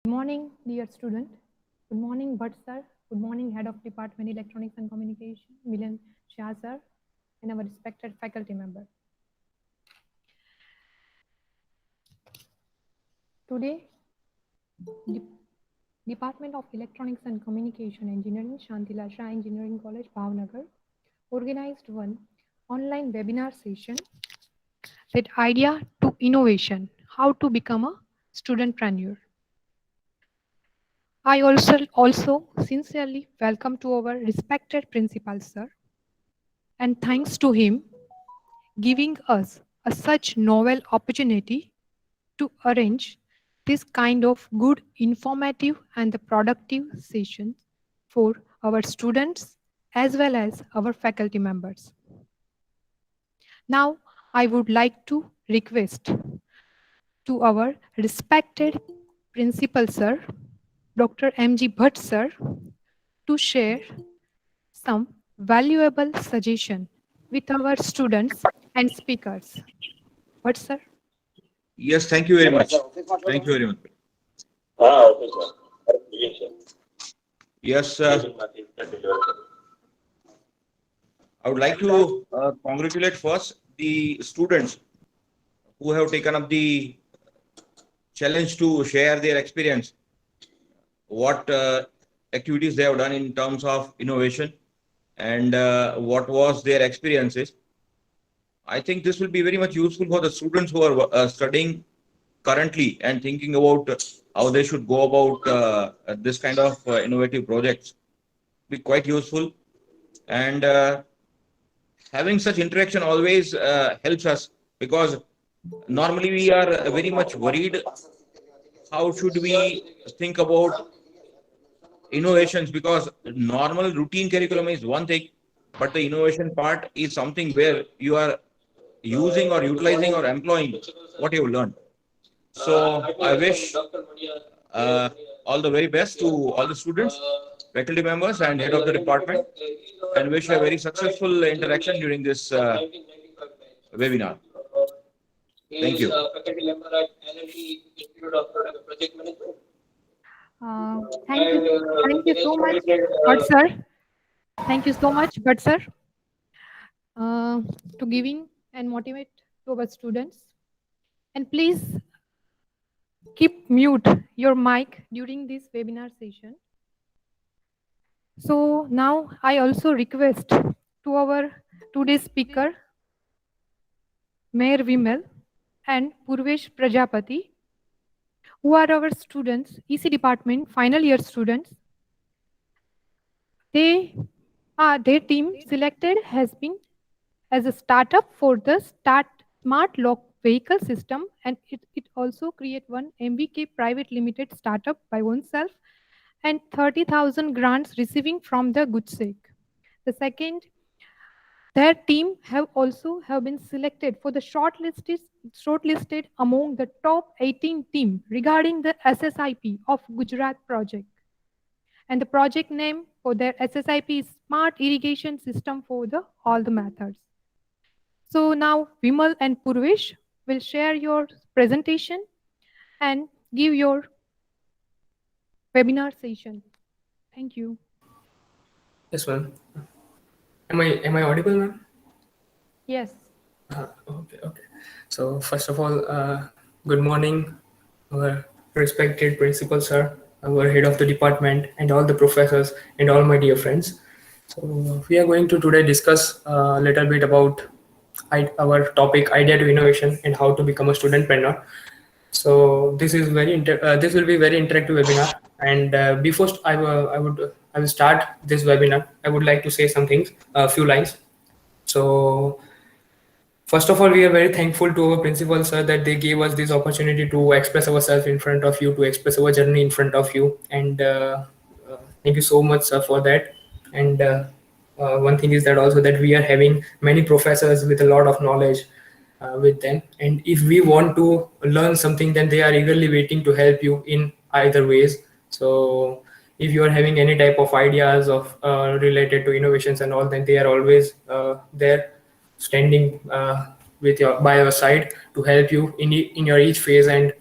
Good morning, dear student. Good morning, Bhatt sir. Good morning, Head of Department Electronics and Communication, Milan Shah sir, and our respected faculty member. Today, Department of Electronics and Communication Engineering, Shantila Shah Engineering College, Bhavnagar, organized one online webinar session that idea to innovation, how to become a studentpreneur. I also sincerely welcome to our respected principal sir, and thanks to him giving us such novel opportunity to arrange this kind of good, informative and the productive sessions for our students as well as our faculty members. Now, I would like to request to our respected principal sir, Dr. M.G. Bhatt sir, to share some valuable suggestion with our students and speakers. Bhatt sir? Yes, thank you very much. Thank you very much. Yes, I would like to congratulate first the students who have taken up the challenge to share their experience, what activities they have done in terms of innovation and what was their experiences. I think this will be very much useful for the students who are studying currently and thinking about how they should go about this kind of innovative projects. Be quite useful, and having such interaction always helps us, because normally we are very much worried how should we think about innovations, because normal routine curriculum is one thing, but the innovation part is something where you are using or utilizing or employing what you've learned. So I wish uh, all the very best to all the students, faculty members, and head of the department, and wish a very successful interaction during this webinar. Thank you. Thank you so much, Bhatt sir. Thank you so much, Bhatt sir, to giving and motivate to our students. And please keep mute your mic during this webinar session. So now I also request to our today's speaker, Mayor Vimal and Purvesh Prajapati, who are our students, EC department, final year students. Their team selected has been as a startup for the smart lock vehicle system, and it also create one MVK private limited startup by oneself and 30,000 grants receiving from the good sake. The second, their team have been selected for the shortlisted among the top 18 team regarding the SSIP of Gujarat project. And the project name for their SSIP is Smart Irrigation System for all the methods. So now Vimal and Purvesh will share your presentation and give your webinar session. Thank you. Yes, ma'am. Am I audible, ma'am? Yes. Okay. So first of all, good morning, our respected principal sir, our head of the department, and all the professors and all my dear friends. So we are going to today discuss a little bit about our topic, idea to innovation, and how to become a studentpreneur. So this is this will be very interactive webinar. And before I will start this webinar, I would like to say some things, a few lines. So first of all, we are very thankful to our principal sir that they gave us this opportunity to express ourselves in front of you, to express our journey in front of you, and thank you so much, sir, for that. And one thing is that also that we are having many professors with a lot of knowledge with them, and if we want to learn something, then they are eagerly waiting to help you in either ways. So if you are having any type of ideas of related to innovations and all, then they are always there, standing by your side to help you in your each phase, and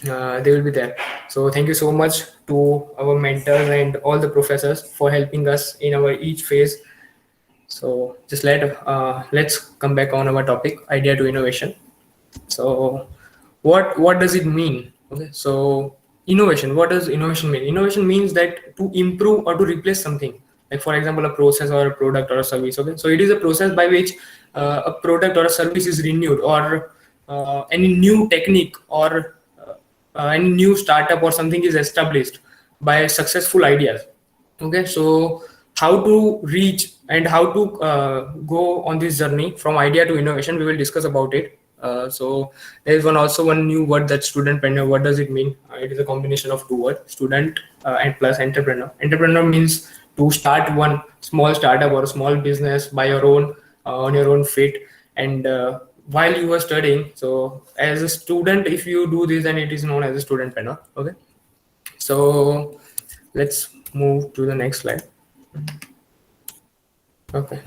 they will be there. So So thank you so much to our mentors and all the professors for helping us in our each phase. So just let's come back on our topic, idea to innovation. So what does it mean? Okay, so innovation. What does innovation mean? Innovation means that to improve or to replace something. Like for example, a process or a product or a service. Okay, so it is a process by which a product or a service is renewed, or any new technique or any new startup or something is established by successful ideas. Okay, so how to reach and how to go on this journey from idea to innovation, we will discuss about it. So there is one new word, that studentpreneur. What does it mean? It is a combination of two words, student and plus entrepreneur. Entrepreneur means to start one small startup or a small business by your own, on your own feet, and while you were studying. So as a student, if you do this, then it is known as a studentpreneur. Okay, so let's move to the next slide. Okay.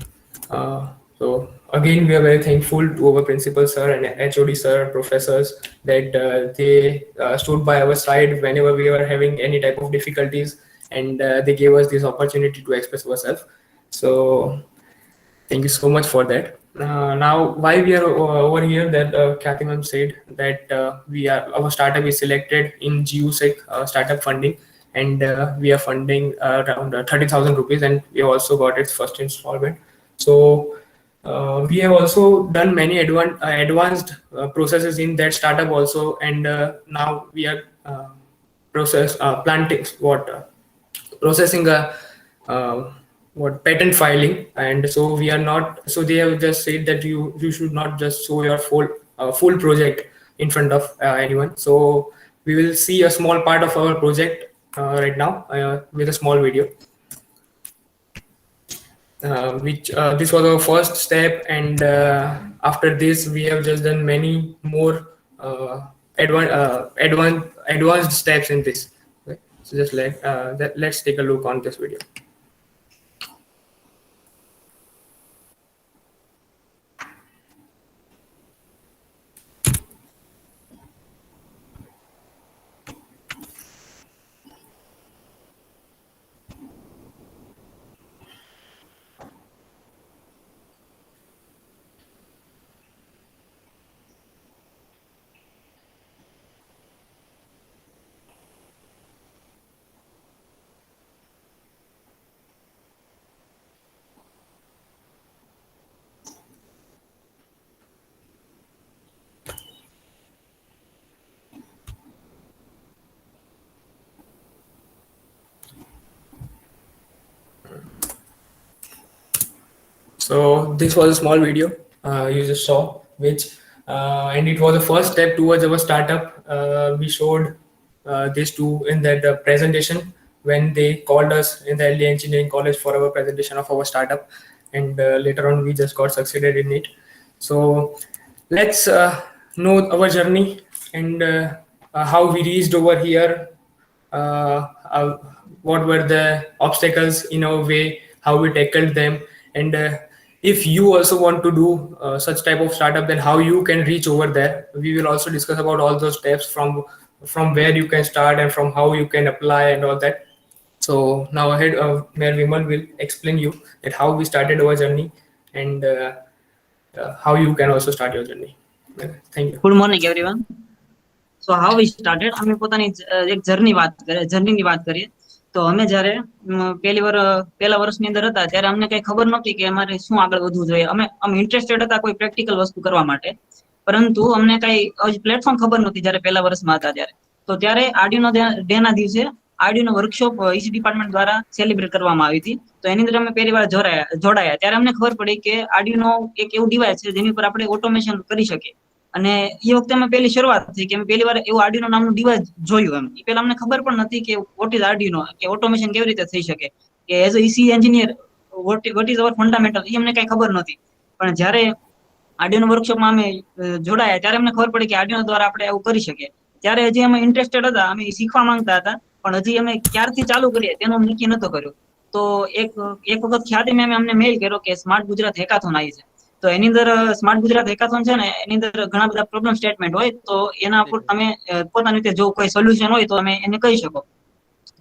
So again, we are very thankful to our principal sir and HOD sir, professors, that they stood by our side whenever we were having any type of difficulties, and they gave us this opportunity to express ourselves. So thank you so much for that. Now, why we are over here, that Kathy ma'am said that our startup is selected in GUSEC startup funding, and we are funding around 30,000 rupees, and we also got its first installment. So we have also done many advanced processes in that startup also, and now we are processing a patent filing. And so we are not, so they have just said that you should not just show your full project in front of anyone. So we will see a small part of our project right now with a small video, which this was our first step, and after this we have just done many more advanced steps in this. Okay. So just let's take a look on this video. So this was a small video you just saw, which and it was the first step towards our startup. We showed this to in that presentation when they called us in the LD Engineering College for our presentation of our startup, and later on we just got succeeded in it. So let's know our journey and how we reached over here. What were the obstacles in our way, how we tackled them, and if you also want to do such type of startup, then how you can reach over there. We will also discuss about all those steps from where you can start and from how you can apply and all that. So now ahead, Mayor Vimal will explain you that how we started our journey and how you can also start your journey. Thank you. Good morning, everyone. So how we started, અમે પોતાની એક journey ની વાત કરીએ. તો અમે જ્યારે પહેલા વર્ષની અંદર હતા ત્યારે અમને કઈ ખબર નહોતી કે અમારે શું આગળ વધવું જોઈએ. અમે ઇન્ટરેસ્ટેડ હતા કોઈ પ્રેક્ટિકલ વસ્તુ કરવા માટે, પરંતુ અમને કઈ પ્લેટફોર્મ ખબર નહોતી જ્યારે પહેલા વર્ષમાં હતા ત્યારે. તો ત્યારે આર્ડિનો ડે ના દિવસે આર્ડિનો વર્કશોપ ઈસી ડિપાર્ટમેન્ટ દ્વારા સેલિબ્રેટ કરવામાં આવી હતી. તો એની અંદર અમે પહેલી વાર જોડાયા ત્યારે અમને ખબર પડી કે આર્ડિનો એક એવું ડિવાઇસ છે જેની પર આપણે ઓટોમેશન કરી શકીએ. અને એ વખતે અમે પહેલી શરૂઆત થઈ કે અમે પહેલી વાર એવું આર્ડિનો નામનું ડિવાઇસ જોયું. એમ એ પહેલા અમને ખબર પણ નથી કે વોટ ઇઝ આર્ડિનો, કે ઓટોમેશન કેવી રીતે થઈ શકે, કે as a EC engineer what is our fundamental, એ અમને કઈ ખબર નહોતી. પણ જ્યારે આર્ડિનો વર્કશોપમાં અમે જોડાયા ત્યારે અમને ખબર પડી કે આર્ડિનો દ્વારા આપણે એવું કરી શકીએ. ત્યારે હજી અમે ઇન્ટરેસ્ટેડ હતા, અમે શીખવા માંગતા હતા, પણ હજી અમે ક્યારથી ચાલુ કરીએ તેનું નક્કી નહોતું કર્યું. તો એક વખત ખ્યાતિ મેમે અમને મેઇલ કર્યો કે સ્માર્ટ ગુજરાત હેકાથોન આવી છે. તો એની અંદર સ્માર્ટ ગુજરાત હેકાથોન છે ને એની અંદર ઘણા બધા પ્રોબ્લેમ સ્ટેટમેન્ટ હોય, તો એના ઉપર તમે પોતાની રીતે જો કોઈ સોલ્યુશન હોય તો તમે એને કહી શકો.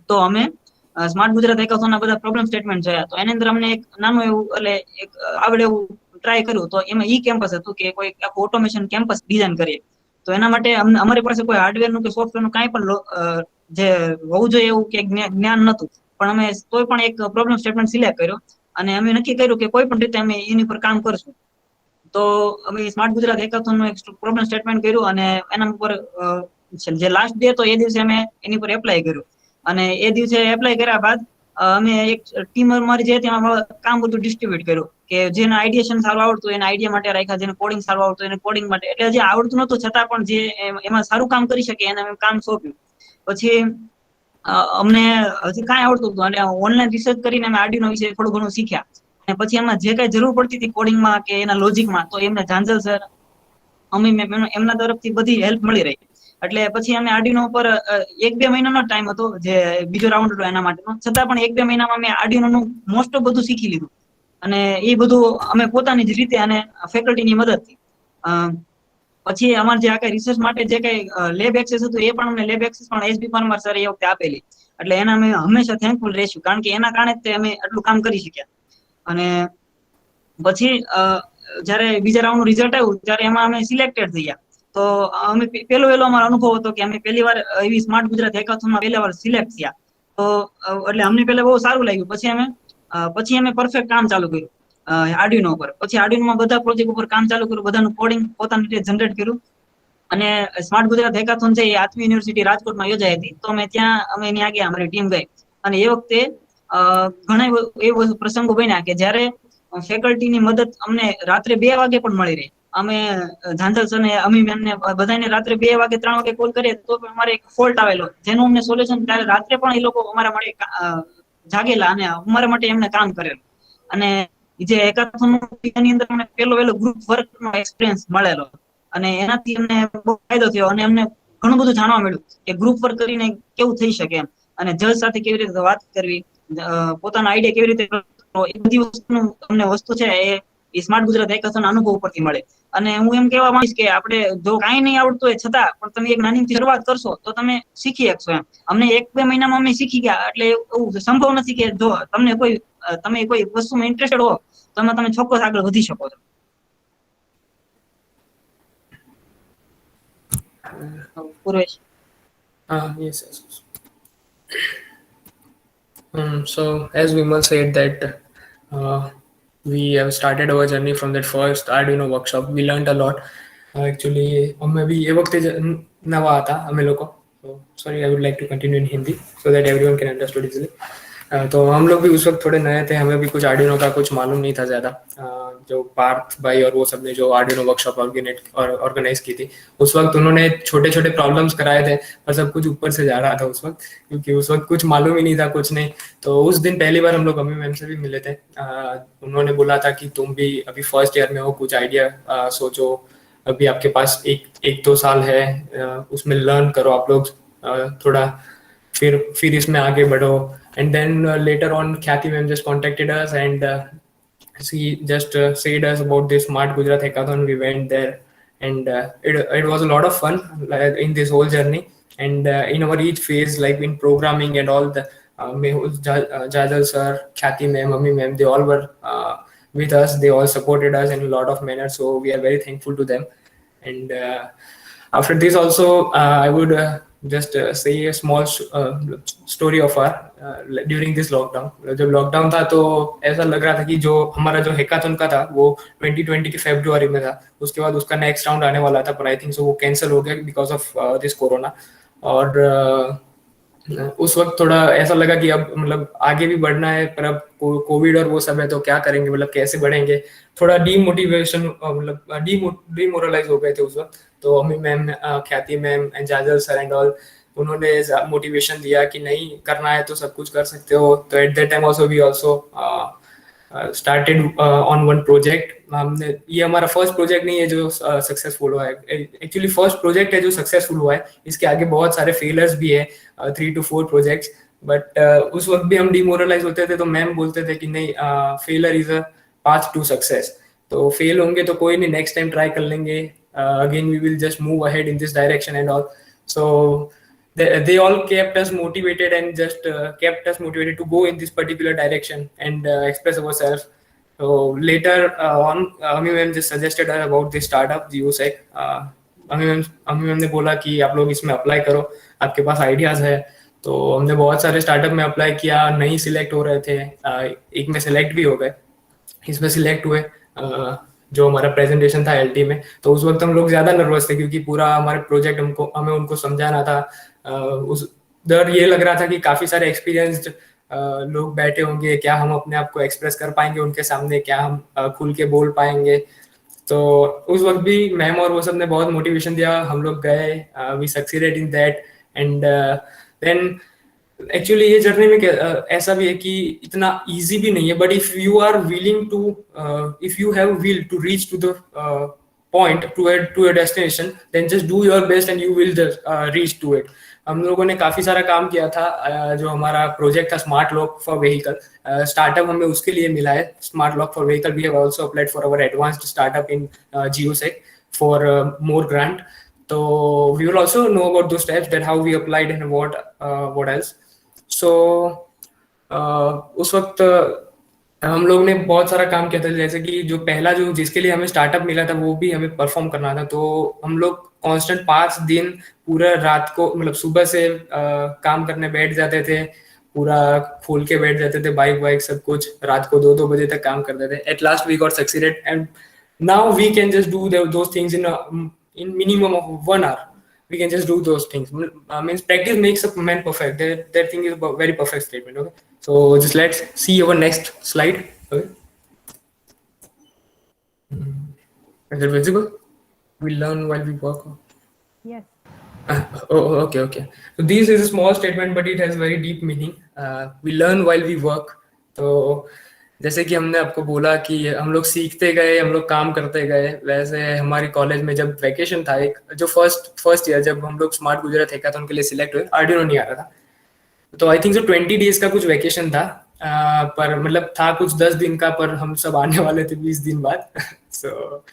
તો અમે સ્માર્ટ ગુજરાત હેકાથોન ના બધા પ્રોબ્લેમ સ્ટેટમેન્ટ જોયા, તો એની અંદર અમને એક નાનું એવું એટલે એક આવડે એવું ટ્રાય કર્યું. તો એમાં ઈ કેમ્પસ હતું કે કોઈ આખું ઓટોમેશન કેમ્પસ ડિઝાઇન કરીએ. તો એના માટે અમારી પાસે કોઈ હાર્ડવેર નું કે સોફ્ટવેર નું કાંઈ પણ જે હોવું જોઈએ એવું કે જ્ઞાન નતું, પણ અમે કોઈ પણ એક પ્રોબ્લેમ સ્ટેટમેન્ટ સિલેક્ટ કર્યો અને અમે નક્કી કર્યું કે કોઈ પણ રીતે અમે એની પર કામ કરશું. તો અમે સ્માર્ટ ગુજરાત હેકાથોન નું એક પ્રોબ્લેમ સ્ટેટમેન્ટ કર્યું અને એના ઉપર જે લાસ્ટ ડે તો એ દિવસે અમે એની પર એપ્લાય કર્યું. અને એ દિવસે એપ્લાય કર્યા બાદ અમે એક ટીમ અમારી જે હતી એમાં કામ બધું ડિસ્ટ્રીબ્યુટ કર્યું કે જેને આઈડિયેશન સારું આવડતું એને આઈડિયા માટે રાખ્યા, જેને કોડિંગ સારું આવડતું એને કોડિંગ માટે. એટલે જે આવડતું નતું છતાં પણ જે એમાં સારું કામ કરી શકે એને અમે કામ સોંપ્યું. પછી અમને હજી કાંઈ આવડતું હતું અને ઓનલાઈન રિસર્ચ કરીને અમે આર્ડિનો વિશે થોડું ઘણું શીખ્યા. અને પછી એમાં જે કાંઈ જરૂર પડતી હતી કોડિંગમાં કે એના લોજિકમાં, તો એમને ઝાંઝલ સર, અમી મેમ, એમના તરફથી બધી હેલ્પ મળી રહી. એટલે પછી અમે આર્ડિનો ઉપર 1-2 મહિનાનો ટાઈમ હતો જે બીજો રાઉન્ડ હતો એના માટેનો, છતાં પણ 1-2 મહિનામાં અમે આર્ડિનોનું મોસ્ટ ઓફ બધું શીખી લીધું. અને એ બધું અમે પોતાની જ રીતે અને ફેકલ્ટીની મદદથી. પછી અમારે જે આ કઈ રિસર્ચ માટે જે કઈ લેબ એક્સેસ હતું એ પણ અમને લેબ એક્સેસ પણ એસબી પરમાર સર એ વખતે આપેલી. એટલે એના અમે હંમેશા થેન્કફુલ રહીશું, કારણ કે એના કારણે જ અમે આટલું કામ કરી શક્યા. અને પછી જયારે બીજા રાઉન્ડ નું રિઝલ્ટ આવ્યું ત્યારે એમાં અમે સિલેક્ટેડ થઈ ગયા. તો અમે પેલો અમારો અનુભવ હતો કે અમે પહેલી વાર એવી સ્માર્ટ ગુજરાત હેકાથોનમાં પહેલી વાર સિલેક્ટ થયા. તો એટલે અમને પહેલા બહુ સારું લાગ્યું. પછી અમે પરફેક્ટ કામ ચાલુ કર્યું આર્ડિનો ઉપર. પછી આર્ડિનોમાં બધા પ્રોજેક્ટ ઉપર કામ ચાલુ કર્યું, બધાનું કોડિંગ પોતાની રીતે જનરેટ કર્યું. અને સ્માર્ટ ગુજરાત હેકાથોન છે એ આત્મી યુનિવર્સિટી રાજકોટમાં યોજાઈ હતી. તો અમે એની આગે અમારી ટીમ ગઈ. અને એ વખતે ઘણા એવા પ્રસંગો બન્યા કે જ્યારે ફેકલ્ટીની મદદ અમને રાત્રે 2 વાગે પણ મળી રહી. અમે ઝાંઝલ સર ને અમી મેમ ને બધાને રાત્રે 2 વાગે 3 વાગે કોલ કરીએ તો અમારે એક ફોલ્ટ આવેલો જેનું અમને સોલ્યુશન ત્યારે રાત્રે પણ એ લોકો અમારા માટે જાગેલા અને અમારા માટે એમને કામ કરેલું. અને જે હેકાથોન ની અંદર અમને પહેલો ગ્રુપ વર્ક નો એક્સપિરિયન્સ મળેલો અને એનાથી અમને બહુ ફાયદો થયો અને અમને ઘણું બધું જાણવા મળ્યું કે ગ્રુપ વર્ક કરીને કેવું થઈ શકે એમ, અને જજ સાથે કેવી રીતે વાત કરવી, પોતાનો આઈડિયા કેવી રીતે એ બધી વસ્તુ છે એ સ્માર્ટ ગુજરાત હેકાથોન અનુભવ ઉપરથી મળે. અને હું એમ કહેવા માંગીશ કે આપણે જો કાંઈ નહીં આવડતું હોય છતાં પણ તમે એક નાની શરૂઆત કરશો તો તમે શીખી શકશો એમ. અમને 1-2 મહિનામાં અમે શીખી ગયા. એટલે એવું સંભવ નથી કે જો તમે કોઈ વસ્તુમાં ઇન્ટરેસ્ટેડ હો તો તમે ચોક્કસ આગળ વધી શકો છો. Purvesh. Yes. So as Vimal said that we have started our journey from that first Arduino workshop. We learned a lot. Actually, અમે બી એ વખતે નવા હતા અમે લોકો. So sorry, I would like to continue in Hindi so that everyone can understand easily. तो हम लोग भी उस वक्त थोड़े नए थे, हमें भी कुछ आर्डिनो का कुछ मालूम नहीं था ज़्यादा. जो पार्थ भाई और वो सब ने जो आर्डिनो वर्कशॉप ऑर्गेनाइज की थी, उस वक्त उन्होंने छोटे छोटे प्रॉब्लम्स कराए थे और सब कुछ ऊपर से जा रहा था उस वक्त, क्योंकि उस वक्त कुछ मालूम ही नहीं था, कुछ नहीं. तो उस दिन पहली बार हम लोग अम्मी मैम से भी मिले थे. उन्होंने बोला था कि तुम भी अभी फर्स्ट ईयर में हो, कुछ आइडिया सोचो, अभी आपके पास 1-2 साल है, उसमें लर्न करो आप लोग थोड़ा, फिर इसमें आगे बढ़ो. And then later on Khyati ma'am just contacted us and she just said us about this Smart Gujarat Hackathon. We went there and it was a lot of fun in this whole journey. And in our each phase, like in programming and all, the Mehul Jadal sir, Khyati ma'am, Ami ma'am, they all were with us. They all supported us in a lot of manners, so we are very thankful to them. And after this also I would just say a small story of our during this lockdown. जब lockdown था तो ऐसा लग रहा था कि जो हमारा जो हैकाथन का था वो 2020 के फरवरी में था, उसके बाद उसका नेक्स्ट राउंड आने वाला था, पर आई थिंक सो वो कैंसिल हो गया बिकॉज ऑफ दिस कोरोना. और उस वक्त थोड़ा ऐसा लगा कि अब मतलब आगे भी बढ़ना है, पर अब कोविड और वो सब है तो क्या करेंगे, मतलब कैसे बढ़ेंगे. थोड़ा डीमोटिवेशन, मतलब डीमोरलाइज हो गए थे उस वक्त. तो अमी मैम, ख्याति ma'am and Jajal sir and all, उन्होंने मोटिवेशन दिया कि नहीं करना है तो सब कुछ कर सकते हो. तो at that time also we also started on one project. हमने, ये हमारा फर्स्ट प्रोजेक्ट नहीं है जो सक्सेसफुल हुआ है, एक्चुअली फर्स्ट प्रोजेक्ट है जो सक्सेसफुल हुआ है. इसके आगे बहुत सारे फेलर्स भी है, 3 to 4 प्रोजेक्ट्स. बट उस वक्त भी हम डिमोरलाइज होते थे तो मैम बोलते थे कि नहीं, failure is a path to success. तो फेल होंगे तो कोई नहीं, नेक्स्ट टाइम ट्राई कर लेंगे, again we will just move ahead in this direction and all. So they all kept us motivated and just kept us motivated to go in this particular direction and express ourselves. So later on, Ami ma'am just suggested us about this startup GeoSec. Ami ma'am ने बोला कि आप लोग इसमें apply करो, आपके पास ideas है. तो हमने बहुत सारे स्टार्टअप में अप्लाई किया, नहीं सिलेक्ट हो रहे थे, एक में सिलेक्ट भी हो गए, इसमें सिलेक्ट हुए. जो हमारा प्रेजेंटेशन था एलटी में, तो उस वक्त हम लोग ज्यादा नर्वस थे क्योंकि पूरा हमारे प्रोजेक्ट हमें उनको समझाना था. उस डर ये लग रहा था कि काफी सारे एक्सपीरियंस्ड लोग बैठे होंगे, क्या हम अपने आप को एक्सप्रेस कर पाएंगे उनके सामने, क्या हम खुल के बोल पाएंगे. तो उस वक्त भी मैम और वो सब ने बहुत मोटिवेशन दिया, हम लोग गए, we succeeded in that. And then actually ये जर्नी में ऐसा भी है कि इतना इजी भी नहीं है, but if you are willing to, if you have will to reach to the point, to a destination, then just do your best and you will reach to it. हम लोगों ने काफी सारा काम किया था. जो हमारा प्रोजेक्ट था smart lock for vehicle, startup हमें उसके लिए मिला है, smart lock for vehicle. We have also applied for our advanced startup in GeoSec for more grant. तो we will also know about those steps, that how we applied and what else. So उस वक्त हम लोग ने बहुत सारा काम किया था. जैसे कि जो पहला जो जिसके लिए हमें स्टार्टअप मिला था वो भी हमें परफॉर्म करना था. तो हम लोग कांस्टेंट 5 दिन पूरा रात को, मतलब सुबह से काम करने बैठ जाते थे, पूरा खोल के बैठ जाते थे, बाइक सब कुछ, रात को 2-2 बजे तक काम करते थे. At last we got succeeded and now we can just do those things in minimum of 1 hour. We can just do those things. Means practice makes a man perfect. That thing is a very perfect statement. Okay, so just let's see our next slide. Okay, is it visible? We learn while we work. Yes. Okay. So this is a small statement, but it has very deep meaning. We learn while we work. तो जैसे कि हमने आपको बोला कि हम लोग सीखते गए, हम लोग काम करते गए, वैसे हमारे कॉलेज में जब वैकेशन था, एक जो फर्स्ट ईयर जब हम लोग स्मार्ट गुजरात हैकाथन के लिए सिलेक्ट हुए, आर्डिनो नहीं आ रहा था. तो आई थिंक 20 डेज का कुछ वैकेशन था, पर मतलब था कुछ 10 दिन का, पर हम सब आने वाले थे 20 दिन बाद. सो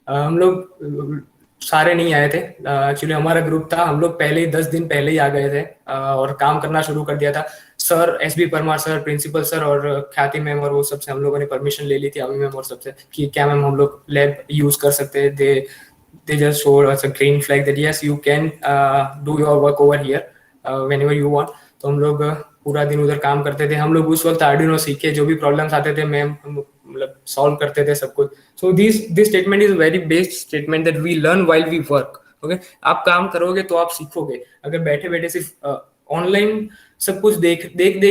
हम लोग सारे नहीं आए थे. एक्चुअली हमारा ग्रुप था, हम लोग पहले ही 10 दिन पहले ही आ गए थे और काम करना शुरू कर दिया था. Sir SB Parmar sir, principal sir और ख्याति मैम और वो सबसे हम लोगों ने परमिशन ले ली थी, अमी मैम और सबसे, कि क्या मैम हम लोग लैब यूज कर सकते हैं. They just showed us a green flag that yes you can do your work over here whenever you want. तो हम लोग पूरा दिन उधर काम करते थे. हम लोग उस वक्त आर्डिनो सीखे, जो भी प्रॉब्लम्स आते थे मैम मतलब सॉल्व करते थे सब कुछ. So this statement is very based statement that we learn while we work. Okay, आप काम करोगे तो आप सीखोगे. अगर बैठे बैठे सिर्फ ऑनलाइन सब कुछ देख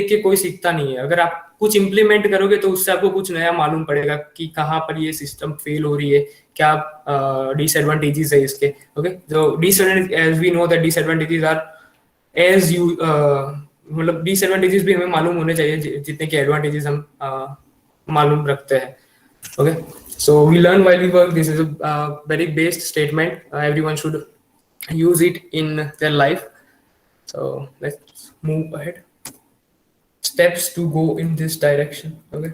के कोई सीखता नहीं है. अगर आप कुछ इम्प्लीमेंट करोगे तो उससे आपको कुछ नया मालूम पड़ेगा कि कहाँ पर ये सिस्टम फेल हो रही है, क्या डिसएडवांटेजेस है इसके. ओके, जो disadvantage, as we know that disadvantages are as you, मतलब डिसएडवांटेजेस भी हमें मालूम होने चाहिए जितने के एडवांटेजेस हम मालूम रखते हैं. Okay, so we learn while we work. This is a very based statement. Everyone should use it in their life. So let's move ahead. Steps to go in this direction. Okay,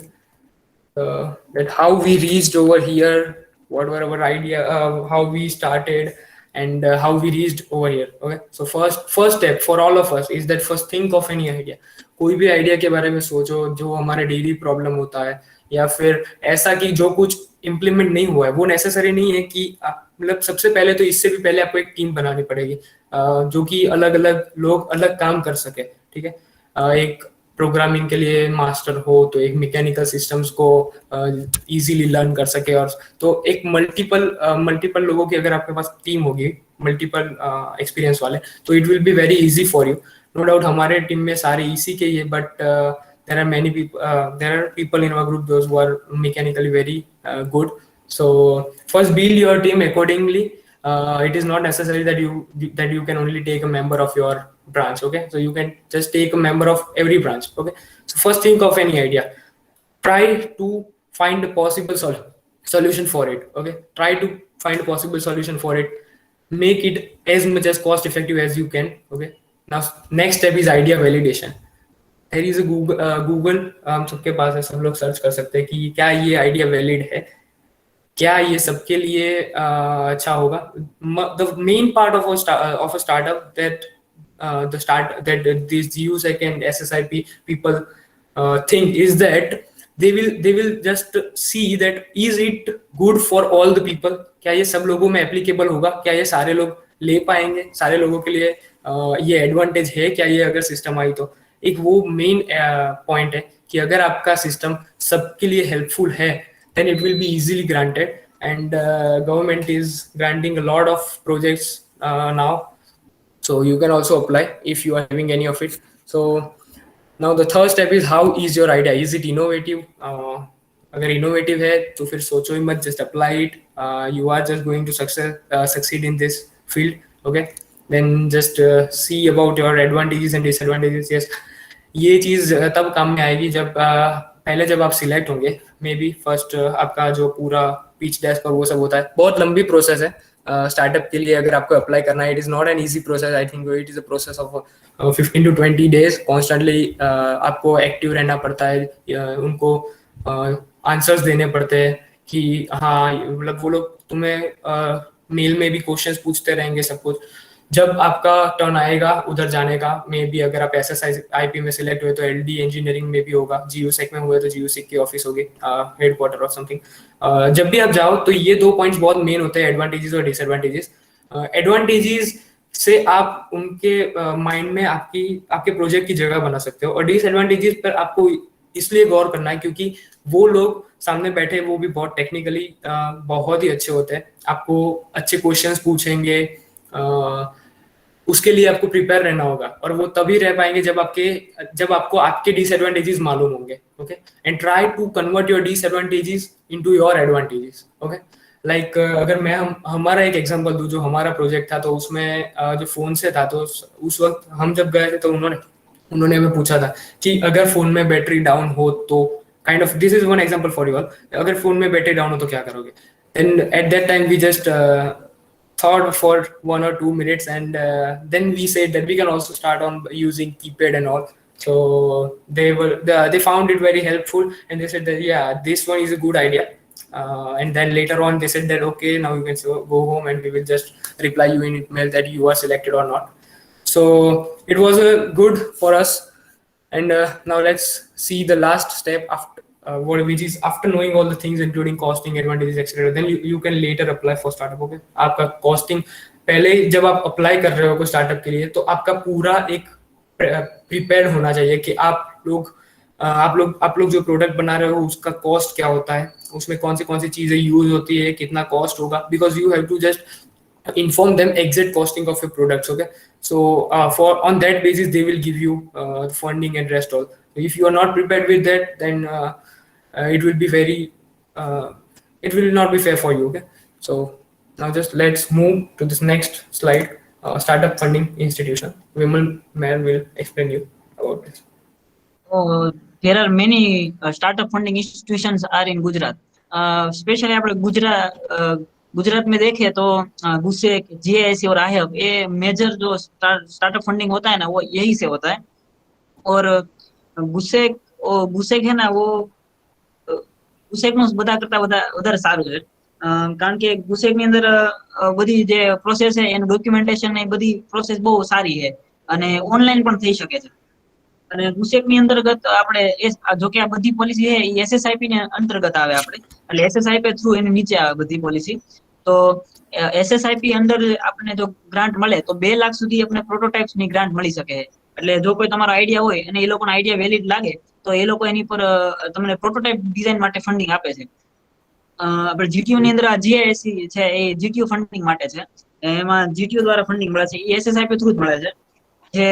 that how we reached over here, what were our idea, how we started, and how we reached over here. Okay, so first step for all of us is that first think of any idea. कोई भी idea के बारे में सोचो जो हमारे daily problem होता है, या फिर ऐसा कि जो कुछ इम्प्लीमेंट नहीं हुआ है. वो नेसेसरी नहीं है कि मतलब सबसे पहले तो इससे भी पहले आपको एक टीम बनानी पड़ेगी जो कि अलग अलग लोग अलग काम कर सके. ठीक है, एक प्रोग्रामिंग के लिए मास्टर हो तो एक मैकेनिकल सिस्टम्स को इजीली लर्न कर सके. और तो एक मल्टीपल लोगों की अगर आपके पास टीम होगी, मल्टीपल एक्सपीरियंस वाले, तो it will be very easy for you. No doubt हमारे टीम में सारे इसी के ही है, but there are many people, there are people in our group those who are mechanically very good. So first build your team accordingly. It is not necessary that you can only take a member of your branch. Okay, so you can just take a member of every branch. Okay, so first think of any idea, try to find a possible solution for it. Okay, try to find a possible solution for it, make it as much as cost effective as you can. Okay, now next step is idea validation. There is a Google हम सबके पास है, सब लोग search कर सकते हैं कि क्या ये आइडिया वैलिड है. क्या ये सबके लिए अच्छा होगा? The main part of a startup that these GUSEC and SSIP people think is that they will just see that is it good for all the people, क्या ये सब लोगों में एप्लीकेबल होगा, क्या ये सारे लोग ले पाएंगे, सारे लोगों के लिए ये एडवांटेज है क्या ये अगर सिस्टम आई तो। एक वो मेन पॉइंट है कि अगर आपका सिस्टम सबके लिए हेल्पफुल है then it will be easily granted, and government is granting a lot of projects now, so you can also apply if you are having any of it. So now the third step is how is your idea, is it innovative? अगर innovative है तो फिर सोचो ही मत, just apply it. You are just going to succeed in this field. Okay, then just see about your advantages and disadvantages. Yes, ये चीज तब काम में आएगी जब पहले जब आप सिलेक्ट होंगे, मे बी फर्स्ट आपका जो पूरा पिच डेस्क और वो सब होता है, बहुत लंबी प्रोसेस है स्टार्टअप के लिए अगर आपको अप्लाई करना है. It is not an easy process. I think it is a process of 15 to 20 days. Constantly आपको एक्टिव रहना पड़ता है, उनको आंसर्स देने पड़ते हैं कि हाँ, मतलब वो लोग तुम्हें मेल में भी क्वेश्चंस पूछते रहेंगे सब कुछ. जब आपका टर्न आएगा उधर जाने का, मे बी अगर आप SSIP में सिलेक्ट हुए तो LD इंजीनियरिंग में भी होगा, GUSEC में हुए तो GUSEC की ऑफिस होगी, हेडक्वार्टर और समथिंग. जब भी आप जाओ तो ये 2 पॉइंट्स बहुत मेन होते हैं, एडवांटेजेस और डिसएडवांटेजेस. एडवांटेजेस से आप उनके माइंड में आपके प्रोजेक्ट की जगह बना सकते हो, और डिसएडवांटेजेस पर आपको इसलिए गौर करना है क्योंकि वो लोग सामने बैठे वो भी बहुत टेक्निकली बहुत ही अच्छे होते हैं, आपको अच्छे क्वेश्चंस पूछेंगे. उसके लिए आपको प्रिपेयर रहना होगा, और वो तभी रह पाएंगे जब आपको आपके डिसएडवांटेजेस मालूम होंगे. Okay, and try to convert your disadvantages into your advantages. Okay, like अगर मैं हमारा एक एग्जांपल दूं, जो हमारा प्रोजेक्ट था तो उसमें जो फोन से था, तो उस वक्त हम जब गए थे तो उन्होंने हमें पूछा था कि अगर फोन में बैटरी डाउन हो तो kind of, this is one example for you all, अगर फोन में बैटरी डाउन हो तो क्या करोगे. And at that time we just thought for 1 or 2 minutes, and then we said that we can also start on using keypad and all. So they found it very helpful, and they said that yeah, this one is a good idea. And then later on they said that okay, now you can go home and we will just reply you in email that you are selected or not. So it was good for us. And now let's see the last step after which is after knowing all the things including costing, advantages, etc. then you can later apply for startup. Okay, आपका costing पहले जब आप apply कर रहे हो कोई startup के लिए तो आपका पूरा एक प्रिपेयर्ड होना चाहिए कि आप लोग जो प्रोडक्ट बना रहे हो उसका कॉस्ट क्या होता है, उसमें कौन सी चीजें यूज होती है, कितना कॉस्ट होगा, because you have to just inform them exact costing of your products. Okay, so for on that basis they will give you funding and rest all. If you are not prepared with that, then it will be very it will not be fair for you. Okay, so now just let's move to this next slide. Startup funding institution. Vimal ma'am will explain you about this. There are many startup funding institutions are in Gujarat. Especially આપણે गुजरात में देखें तो गुसेक, GIC और IHUB ये major जो startup funding होता है ना वो यही से होता है. और गुसेक है ना वो ગુસેક નું બધા કરતા વધારે સારું છે, કારણ કે ગુસેક ની અંદર બધી જે પ્રોસેસ છે એનું ડોક્યુમેન્ટેશન ને બધી પ્રોસેસ બહુ સારી છે અને ઓનલાઈન પણ થઈ શકે છે. અને ગુસેક ની અંતર્ગત આપણે જો કે આ બધી પોલિસી છે એ SSIP ને અંતર્ગત આવે, આપણે એટલે SSIP થ્રુ એની નીચે આવે બધી પોલિસી. તો SSIP અંડર આપણે જો ગ્રાન્ટ મળે તો 2 લાખ સુધી આપણે પ્રોટોટાઇપ્સ ની ગ્રાન્ટ મળી શકે. એટલે જો કોઈ તમારો આઈડિયા હોય અને એ લોકોનો આઈડિયા વેલિડ લાગે તો એ લોકો એની પર તમને પ્રોટોટાઇપ ડિઝાઇન માટે ફંડિંગ આપે છે. આપણે GTU ની અંદર આ GIC છે એ GTU ફંડિંગ માટે છે, એમાં GTU દ્વારા ફંડિંગ મળે છે, એ SSIP થ્રુ જ મળે છે. જે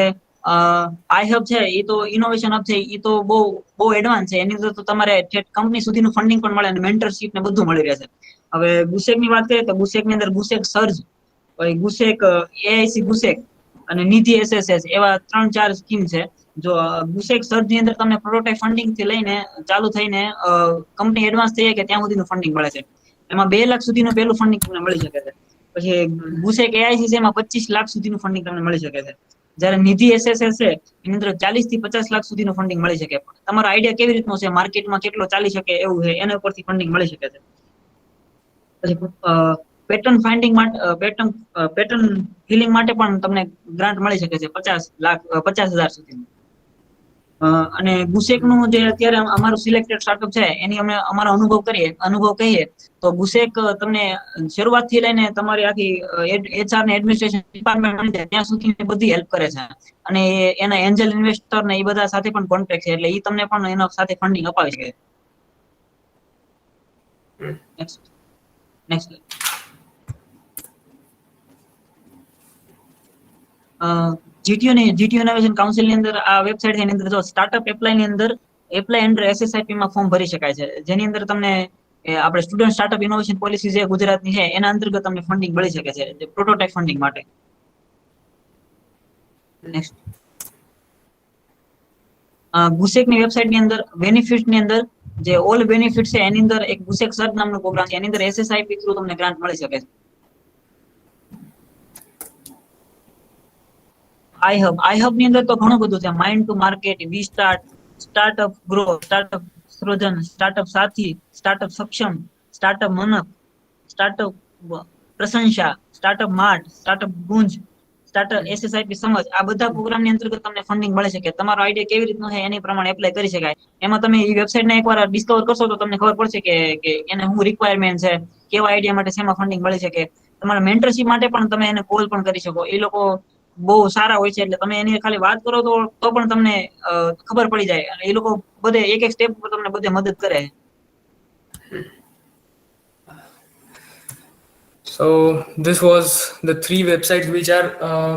iHub છે એ તો ઇનોવેશન હબ છે એ તો બહુ એડવાન્સ છે, એની અંદર તો તમારે કંપની સુધીનું ફંડિંગ પણ મળે અને મેન્ટરશિપ ને બધું મળી રહે છે. હવે ગુસેક ની વાત કરીએ તો ગુસેક ની અંદર ગુસેક સર્જ, ગુસેક AIC ગુસેક અને નિધિ SSS એવા 3-4 સ્કીમ છે. જો ગુસેક સર્જ ની અંદર તમને પ્રોટોટાઇપ ફંડિંગ થી લઈને ચાલુ થઈને કંપની એડવાન્સ થઈ કે ત્યાં સુધીનું ફંડિંગ મળે છે. એમાં 2 લાખ સુધીનું પહેલું ફંડિંગ તમને મળી શકે છે. પછી ગુસેક AIC છે એમાં 25 લાખ સુધીનું ફંડિંગ તમને મળી શકે છે. જ્યારે નિધિ SSS છે એની અંદર 40 થી 50 લાખ સુધીનું ફંડિંગ મળી શકે. તમારો આઈડિયા કેવી રીતનો છે, માર્કેટમાં કેટલો ચાલી શકે એવું છે એના ઉપરથી ફંડિંગ મળી શકે છે. પછી પેટર્ન ફાઇન્ડિંગ માટે પેટર્ન ફિલિંગ માટે પણ તમને ગ્રાન્ટ મળી શકે છે 50,000 સુધી. અને ગુસેક નું જે અત્યારે અમારું સિલેક્ટેડ સ્ટાર્ટઅપ છે એની અમે અમારો અનુભવ કહીએ તો ગુસેક તમને શરૂઆત થી લઈને તમારી આખી HR ને એડમિનિસ્ટ્રેશન ડિપાર્ટમેન્ટ મળી જાય ત્યાં સુધી બધી હેલ્પ કરે છે. અને એના એન્જલ ઇન્વેસ્ટર ને એ બધા સાથે પણ કોન્ટેક્ટ છે, એટલે એ તમને પણ એના સાથે ફંડિંગ અપાવી શકે. નેક્સ્ટ જીટીયુ ઇનોવેશન કાઉન્સિલ ની અંદર આ વેબસાઇટ ની અંદર જો સ્ટાર્ટઅપ એપ્લાય ની અંદર એપ્લાય અંડર SSIP માં ફોર્મ ભરી શકાય છે, જેની અંદર તમને આપણે સ્ટુડન્ટ સ્ટાર્ટઅપ ઇનોવેશન પોલિસી જે ગુજરાતની છે એના અંતર્ગત તમને ફંડિંગ મળી શકે છે પ્રોટોટાઇપ ફંડિંગ માટે. નેક્સ્ટ ગુસેક ની વેબસાઇટ ની અંદર બેનિફિટ ની અંદર જે ઓલ બેનિફિટ છે એની અંદર એક ગુસેક સર્ચ નામનો પ્રોગ્રામ છે, એની અંદર SSIP થ્રુ તમને ગ્રાન્ટ મળી શકે છે. આઈહબ ની અંદર તો ઘણું બધું છે, mind to market, we startup grow, startup Srujan, startup Sathi, startup Saksham, startup Manak, startup Prashansa, startup mart, startup Goonj, startup SSIP Samaj, આ બધા પ્રોગ્રામ ની અંતર્ગત તમને ફંડિંગ મળી શકે. તમારો આઈડિયા કેવી રીતનો છે એની પ્રમાણે એપ્લાય કરી શકાય. એમાં તમે એ વેબસાઇટ ને એકવાર ડિસ્કવર કરશો તો તમને ખબર પડશે કે એને શું રિક્વાયરમેન્ટ છે, કેવા આઈડિયા માટે શેમાં ફંડિંગ મળી શકે. તમારા મેન્ટરશિપ માટે પણ તમે એને કોલ પણ કરી શકો, એ લોકો બહુ સારા હોય છે, એટલે તમે એની ખાલી વાત કરો તો પણ તમને ખબર પડી જાય, અને એ લોકો બધે એક સ્ટેપ પર તમને બધે મદદ કરે. So this was the 3 websites which are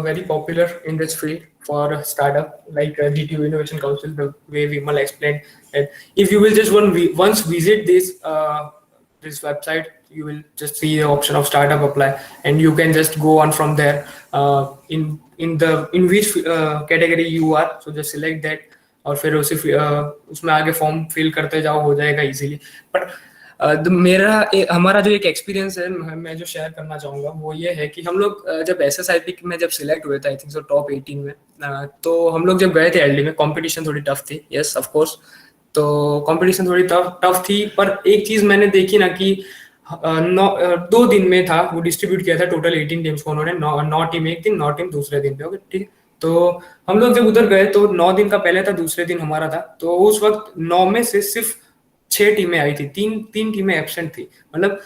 very popular in this field for startup, like GTU Innovation Council, the way Vimal explained. And if you will just once visit this website, you will just see the option of startup apply, and you can just go on from there in which category you are. So just select that, और फिर उसमें आगे form fill करते जाओ, हो जाएगा easily. But हमारा जो एक एक्सपीरियंस है मैं जो शेयर करना चाहूँगा वो ये है कि हम लोग जब SSIP में जब सिलेक्ट हुए थे, आई थिंक सो टॉप 18 में, तो हम लोग जब गए थे LD में, कंपटीशन थोड़ी टफ थी, यस ऑफ कोर्स. तो कंपटीशन थोड़ी टफ थी, पर एक चीज़ मैंने देखी ना कि 2 दिन में था वो डिस्ट्रीब्यूट किया था टोटल 18 टीम्स को उन्होंने, 9 टीम एक दिन, 9 टीम दूसरे दिन पे. ओके, ठीक. तो हम लोग जब उधर गए तो 9 दिन का पहले था, दूसरे दिन हमारा था. तो उस वक्त 9 में से सिर्फ 6 टीमें आई थी, तीन टीमें एब्सेंट थी. मतलब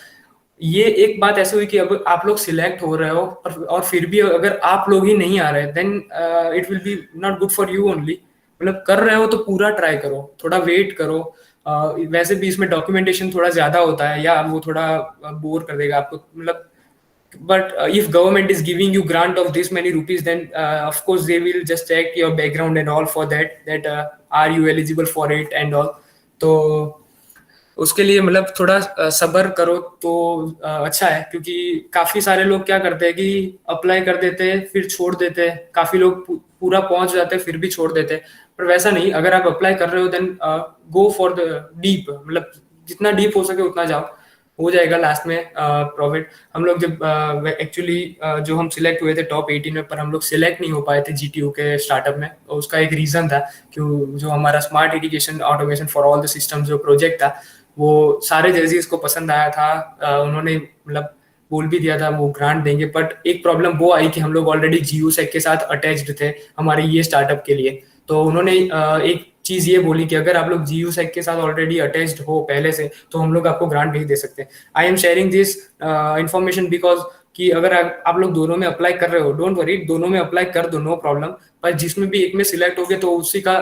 ये एक बात ऐसे हुई कि अब आप लोग सिलेक्ट हो रहे हो और फिर भी अगर आप लोग ही नहीं आ रहे, then it will be not good for you only. मतलब कर रहे हो तो पूरा ट्राई करो, थोड़ा वेट करो. वैसे भी इसमें डॉक्यूमेंटेशन थोड़ा ज्यादा होता है, या वो थोड़ा बोर कर देगा आपको. मतलब but if government is giving you grant of this many rupees, then of course they will just check your background and all for that are you eligible for it and all. तो उसके लिए मतलब थोड़ा सब्र करो तो अच्छा है, क्योंकि काफी सारे लोग क्या करते हैं कि अप्लाई कर देते हैं फिर छोड़ देते हैं. काफी लोग पूरा पहुंच जाते हैं फिर भी छोड़ देते हैं, पर वैसा नहीं. अगर आप अप्लाई कर रहे हो then go for the deep, मतलब जितना डीप हो सके उतना जाओ, हो जाएगा लास्ट में प्रॉफिट. हम लोग जब एक्चुअली जो हम सिलेक्ट हुए थे टॉप 18 में, पर हम लोग सिलेक्ट नहीं हो पाए थे GTU के स्टार्टअप में. उसका एक रीजन था कि जो हमारा smart irrigation automation for all the system जो प्रोजेक्ट था, वो सारे जैसे इसको पसंद आया था. उन्होंने मतलब बोल भी दिया था वो ग्रांट देंगे, बट एक प्रॉब्लम वो आई कि हम लोग ऑलरेडी GUSEC के साथ अटैच्ड थे हमारे ये स्टार्टअप के लिए. तो उन्होंने एक चीज ये बोली कि अगर आप लोग GUSEC के साथ ऑलरेडी अटैच्ड हो पहले से, तो हम लोग आपको ग्रांट नहीं दे सकते. I am sharing this information because कि अगर आप लोग दोनों में अप्लाई कर रहे हो, डोंट वरी, दोनों में अप्लाई कर दो, नो प्रॉब्लम. पर जिसमें भी एक में सिलेक्ट हो गए तो उसी का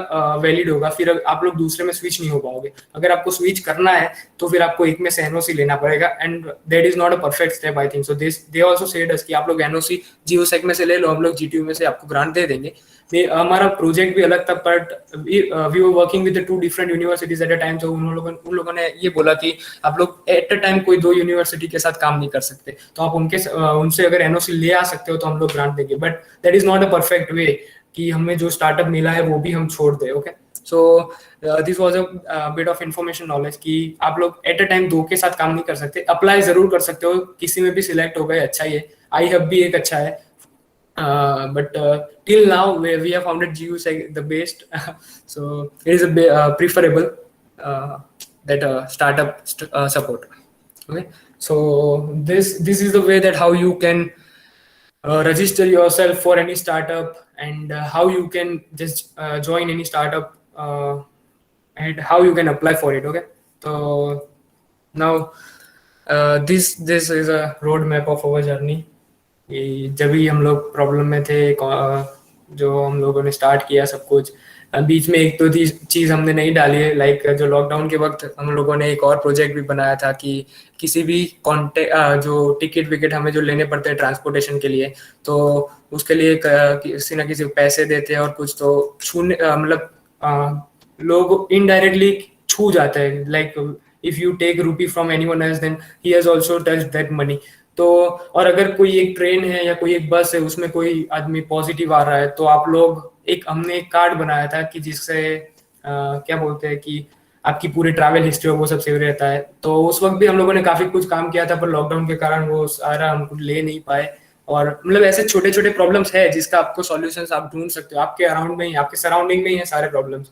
वैलिड होगा, फिर आप लोग दूसरे में स्विच नहीं हो पाओगे. अगर आपको स्विच करना है तो फिर आपको एक में से NOC लेना पड़ेगा, and that is not a perfect step I think. So they also said us कि आप लोग NOC GUSEC में से ले लो, हम लोग GTU में से आपको ग्रांट दे देंगे. हमारा प्रोजेक्ट भी अलग था, but we were working with 2 different universities at a time. तो उन लोगों ने ये बोला कि आप लोग एट अ टाइम कोई 2 यूनिवर्सिटी के साथ काम नहीं कर सकते, तो आप उनसे अगर NOC ले आ सकते हो तो हम लोग ग्रांट देंगे. But that is not a perfect way कि हमें जो स्टार्टअप मिला है वो भी हम छोड़ दें. Okay, so this was a bit of information knowledge कि आप लोग एट अ टाइम 2 के साथ काम नहीं कर सकते. अप्लाई जरूर कर सकते हो, किसी में भी सिलेक्ट हो गए अच्छा ही है. iHub भी एक अच्छा है, but till now we have found GUSEC the best. So it is a preferable that startup support. Okay, So this is the way that how you can register yourself for any startup, and how you can just join any startup, and how you can apply for it. Okay, so now this is a road map of our journey. कि जब भी हम लोग problem में थे, जो हम लोगों ने स्टार्ट किया सब कुछ, बीच में एक तो चीज़ हमने नहीं डाली है, लाइक जो लॉकडाउन के वक्त हम लोगों ने एक और प्रोजेक्ट भी बनाया था कि किसी भी कॉन्टेक्ट जो टिकट विकेट हमें जो लेने पड़ते हैं ट्रांसपोर्टेशन के लिए, तो उसके लिए किसी ना किसी को पैसे देते हैं और कुछ तो छूने मतलब लोग इनडायरेक्टली छू जाते हैं, like if you take rupee from anyone else then he has also touched that money. तो और अगर कोई एक ट्रेन है या कोई एक बस है उसमें कोई आदमी पॉजिटिव आ रहा है, तो आप लोग हमने एक कार्ड बनाया था कि जिससे क्या बोलते हैं कि आपकी पूरी ट्रैवल हिस्ट्री वो सब सेव रहता है. तो उस वक्त भी हम लोगों ने काफी कुछ काम किया था, पर लॉकडाउन के कारण वो सारा हम ले नहीं पाए. और मतलब ऐसे छोटे छोटे प्रॉब्लम्स है जिसका आपको सॉल्यूशंस आप ढूंढ सकते हो, आपके अराउंड में ही, आपके सराउंडिंग में ही है सारे प्रॉब्लम्स.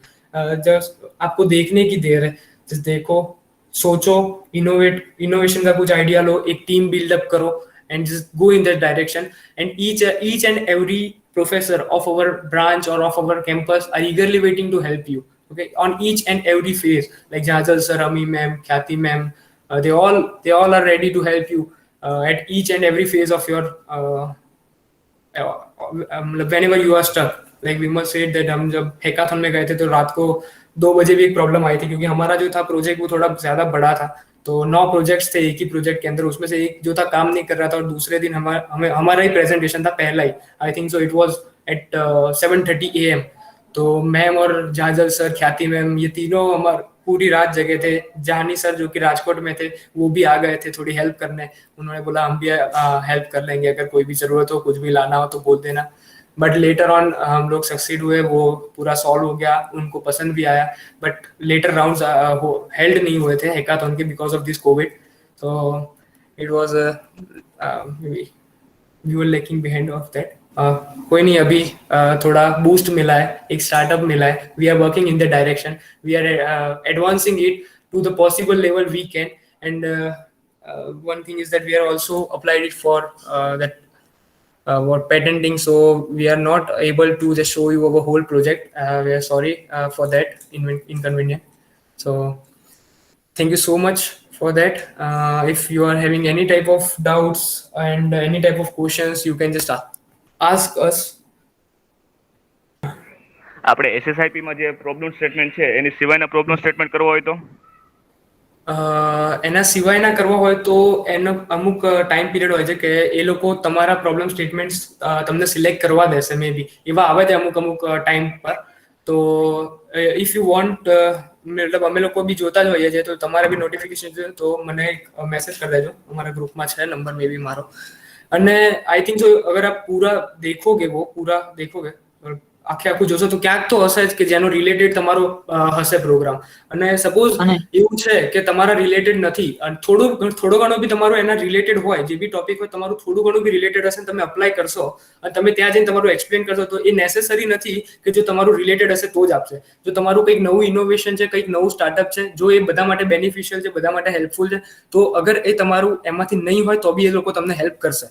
जस्ट आपको देखने की देर है, जस्ट देखो, सोचो, इनोवेशन का कुछ आइडिया लो, एक टीम बिल्डअप करो and just go in that direction. And each and every professor of our branch or of our campus are eagerly waiting to help you, okay, on each and every phase, like Jajal sir, Ami ma'am, Khyati ma'am, they all are ready to help you at each and every phase of your whenever you are stuck. Like we must say that हम जब hackathon में गए थे तो रात को 2 बजे भी एक प्रॉब्लम आई थी, क्योंकि हमारा जो था प्रोजेक्ट वो थोड़ा ज्यादा बड़ा था. तो 9 प्रोजेक्ट्स थे एक ही प्रोजेक्ट के अंदर, उसमें से एक जो था काम नहीं कर रहा था, और दूसरे दिन हमारा ही प्रेजेंटेशन था, पहला ही. I think so it was at 7:30 AM. तो मैम और जाजल सर, ख्याति मैम, ये तीनों हमारे पूरी रात जगे थे. जानी सर जो कि राजकोट में थे वो भी आ गए थे थोड़ी हेल्प करने. उन्होंने बोला हम भी हेल्प कर लेंगे, अगर कोई भी जरूरत हो, कुछ भी लाना हो तो बोल देना. बट लेटर ऑन हम लोग सक्सीड हुए, वो पूरा सॉल्व हो गया, उनको पसंद भी आया. बट लेटर राउंड्स हेल्ड नहीं हुए थे हैकाथॉन के बिकॉज ऑफ दिस कोविड. तो it was we were lacking behind of that. कोई नहीं, अभी थोड़ा बूस्ट मिला है, एक स्टार्टअप मिला है. We are working in the direction, we are advancing it to the possible level we can. And one thing is that we are also applied it for that what patenting, so we are not able to just show you our whole project. We are sorry for that inconvenience. So thank you so much for that. If you are having any type of doubts and any type of questions, you can just ask us. આપણે SSIP માં જે problem statement છે એની સિવાયના problem statement કરવો હોય તો એના સિવાયના કરવા હોય તો એનો અમુક ટાઈમ પીરિયડ હોય છે કે એ લોકો તમારા પ્રોબ્લેમ સ્ટેટમેન્ટ્સ તમને સિલેક્ટ કરવા દેશે, મે બી એવા આવે છે અમુક ટાઈમ પર. તો ઇફ યુ વોન્ટ, મતલબ અમે લોકો બી જોતા જ હોઈએ છીએ, તો તમારે બી નોટિફિકેશન જોઈએ તો મને એક મેસેજ કરી દેજો, અમારા ગ્રુપમાં છે નંબર મે બી મારો. અને આઈ થિંક સો અગર આપ પૂરા દેખોગે આખે આખું જોશો તો ક્યાંક તો હશે જ કે જેનો રિલેટેડ તમારો હશે પ્રોગ્રામ. અને સપોઝ એવું છે કે તમારા રિલેટેડ નથી, અને થોડો ઘણો બી તમારો એના રિલેટેડ હોય, જે બી ટોપિક હોય તમારું થોડું ઘણું બી રિલેટેડ હશે, તમે અપ્લાય કરશો અને તમે ત્યાં જઈને તમારું એક્સપ્લેન કરશો, તો એ નેસેસરી નથી કે જો તમારું રિલેટેડ હશે તો જ આપશે. જો તમારું કંઈક નવું ઇનોવેશન છે, કંઈક નવું સ્ટાર્ટઅપ છે, જો એ બધા માટે બેનિફિશિયલ છે, બધા માટે હેલ્પફુલ છે, તો અગર એ તમારું એમાંથી નહીં હોય તો બી એ લોકો તમને હેલ્પ કરશે.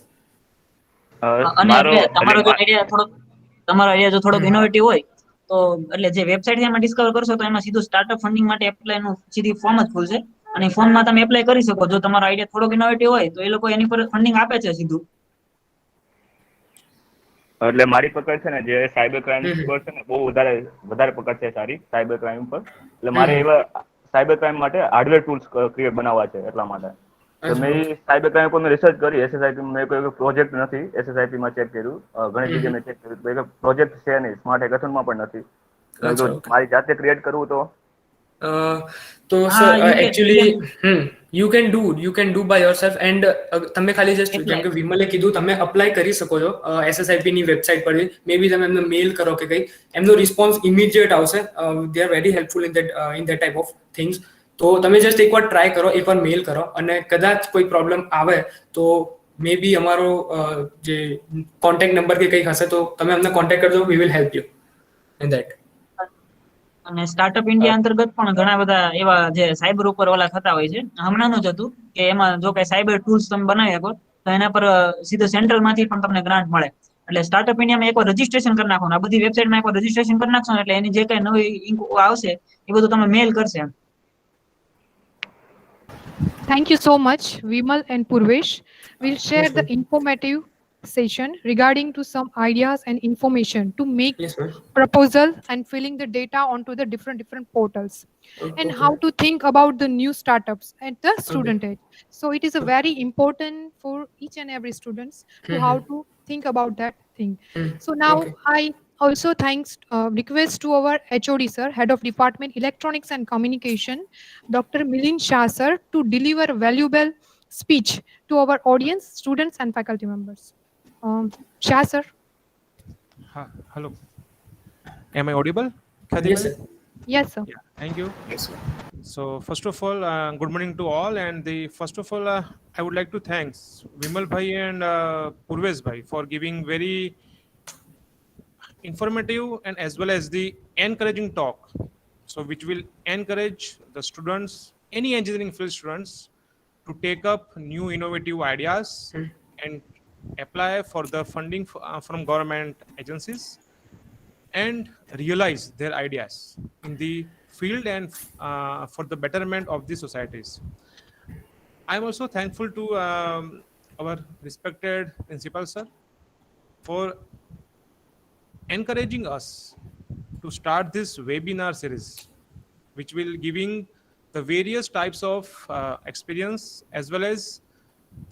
તમારો આઈડિયા જો થોડોક ઇનોવેટિવ હોય તો એટલે જે વેબસાઇટ છે એમાં ડિસ્કવર કરશો તો એમાં સીધું સ્ટાર્ટઅપ ફંડિંગ માટે એપ્લાય નું સીધી ફોર્મ જ ખુલશે, અને ફોર્મમાં તમે એપ્લાય કરી શકો. જો તમારો આઈડિયા થોડોક ઇનોવેટિવ હોય તો એ લોકો એની પર ફંડિંગ આપે છે સીધું. એટલે મારી પકડ છે ને જે સાયબર ક્રાઇમ પર છે ને બહુ વધારે પકડ છે સારી સાયબર ક્રાઇમ પર. એટલે મારે એવા સાયબર ક્રાઇમ માટે હાર્ડવેર ટૂલ્સ ક્રિએટ બનાવવા છે. એટલા માટે મેં સાયબર ક્રાઇમ પર રિસર્ચ કરી. SSIP મેં કોઈ પ્રોજેક્ટ નથી SSIP માં ચેક કર્યું, ઘણી જગ્યાએ મેં ચેક કર્યું, પ્રોજેક્ટ છે નહીં, સ્માર્ટ હેકાથોનમાં પણ નથી. મારી જાતે ક્રિએટ કરવું તો sir actually you can do by yourself. And તમે ખાલી જસ્ટ જેમ કે વિમલે કીધું, તમે અપ્લાય કરી શકો છો SSIP ની વેબસાઇટ પર. મે બી તમે એમને મેલ કરો કે કંઈ, એમનો રિસ્પોન્સ ઇમિડિયેટ આવશે. They are very helpful in that type of things. તો તમે જસ્ટ એકવાર ટ્રાય કરો, એકવાર મેલ કરો, અને કદાચ કોઈ પ્રોબ્લેમ આવે તો મે બી અમારો જે કોન્ટેક્ટ નંબર કે કંઈક હશે તો તમે અમને કોન્ટેક્ટ કરજો. We will help you in that. અને સ્ટાર્ટઅપ ઇન્ડિયા અંતર્ગત પણ ઘણા બધા એવા જે સાયબર ઉપર ઓલા થતા હોય છે. હમણાંનું જ હતું કે એમાં જો કઈ સાયબર ટૂલ્સ તમે બનાવી શકો તો એના પર સીધો સેન્ટ્રલ માંથી પણ તમને ગ્રાન્ટ મળે. એટલે સ્ટાર્ટઅપ ઇન્ડિયામાં એકવાર રજીસ્ટ્રેશન કરી નાખો, આ બધી વેબસાઇટમાં એકવાર રજીસ્ટ્રેશન કરી નાખશો એટલે એની જે કઈ નવી આવશે એ બધું તમે મેલ કરશે. Thank you so much, Vimal and Purvesh. We'll share Yes, the ma'am. informative session regarding to some ideas and information to make Yes, ma'am. proposal and filling the data onto the different portals, and Okay. how to think about the new startups at the Okay. student age. So it is a very important for each and every students to how to think about that thing. So now Okay. I also thanks request to our HOD sir, head of department electronics and communication, Dr. Milind Shah sir, to deliver valuable speech to our audience, students and faculty members. Shah sir. Hello. Am I audible? Khadim Yes, bhai? sir. Yes sir. Yeah. Thank you. Yes, sir. So first of all, good morning to all. And first of all, I would like to thanks Vimal bhai and Purvesh bhai for giving very informative and as well as the encouraging talk. So which will encourage the students, any engineering field students, to take up new innovative ideas and apply for the funding from government agencies and realize their ideas in the field and for the betterment of the societies. I'm also thankful to our respected principal sir for encouraging us to start this webinar series, which will giving the various types of experience as well as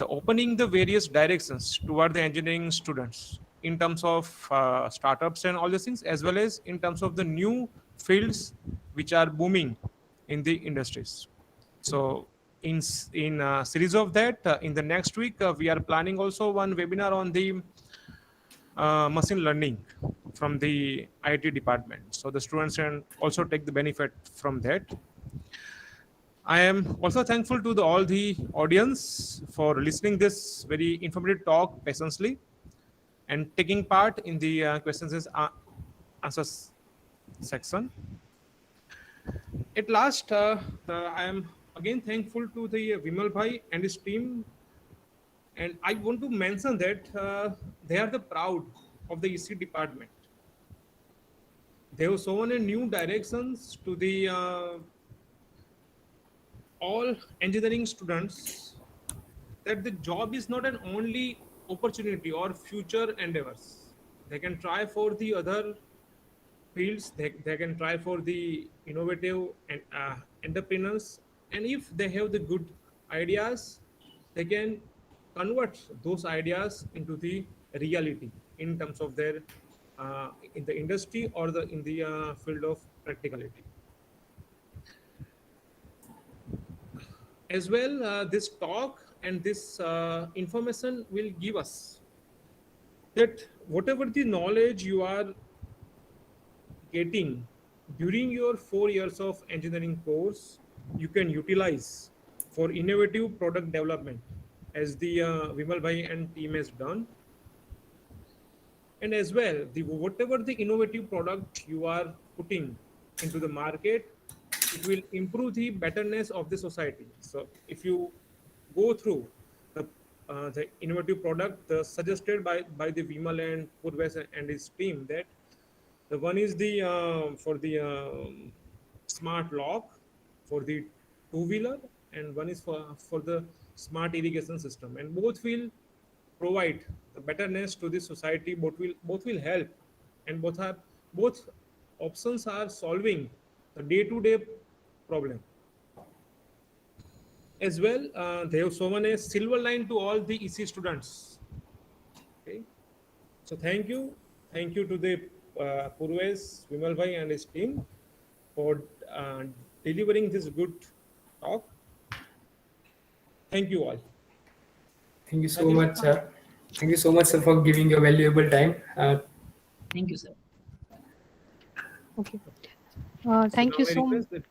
the opening the various directions toward the engineering students in terms of startups and all these things, as well as in terms of the new fields which are booming in the industries. So in series of that, in the next week, we are planning also one webinar on the machine learning from the IT department. So the students can also take the benefit from that. I am also thankful to all the audience for listening this very informative talk patiently and taking part in the questions and answers section. At last, I am again thankful to the Vimal bhai and his team, and I want to mention that they are the proud of the EC department. They have shown a new directions to the all engineering students that the job is not an only opportunity or future endeavors. They can try for the other fields, they can try for the innovative and entrepreneurs, and if they have the good ideas, they can convert those ideas into the reality in terms of their in the industry or the in the field of practicality. As well, this talk and this information will give us that whatever the knowledge you are getting during your 4 years of engineering course, you can utilize for innovative product development, as the Vimal bhai and team has done. And as well, whatever the innovative product you are putting into the market, it will improve the betterness of the society. So if you go through the innovative product suggested by the Vimal and Purvesh and his team, that the one is the for the smart lock for the two-wheeler, and one is for the smart irrigation system, and both will provide the betterness to the society. Both will help, and both options are solving the day-to-day problem. As well, they have shown a silver line to all the EC students. Okay, so thank you to the Purvesh, Vimal bhai and his team for delivering this good talk. Thank you all. Thank you so much, sir. Thank you so much, sir, for giving your valuable time. Thank you, sir. Okay. So Thank now you I so much. request that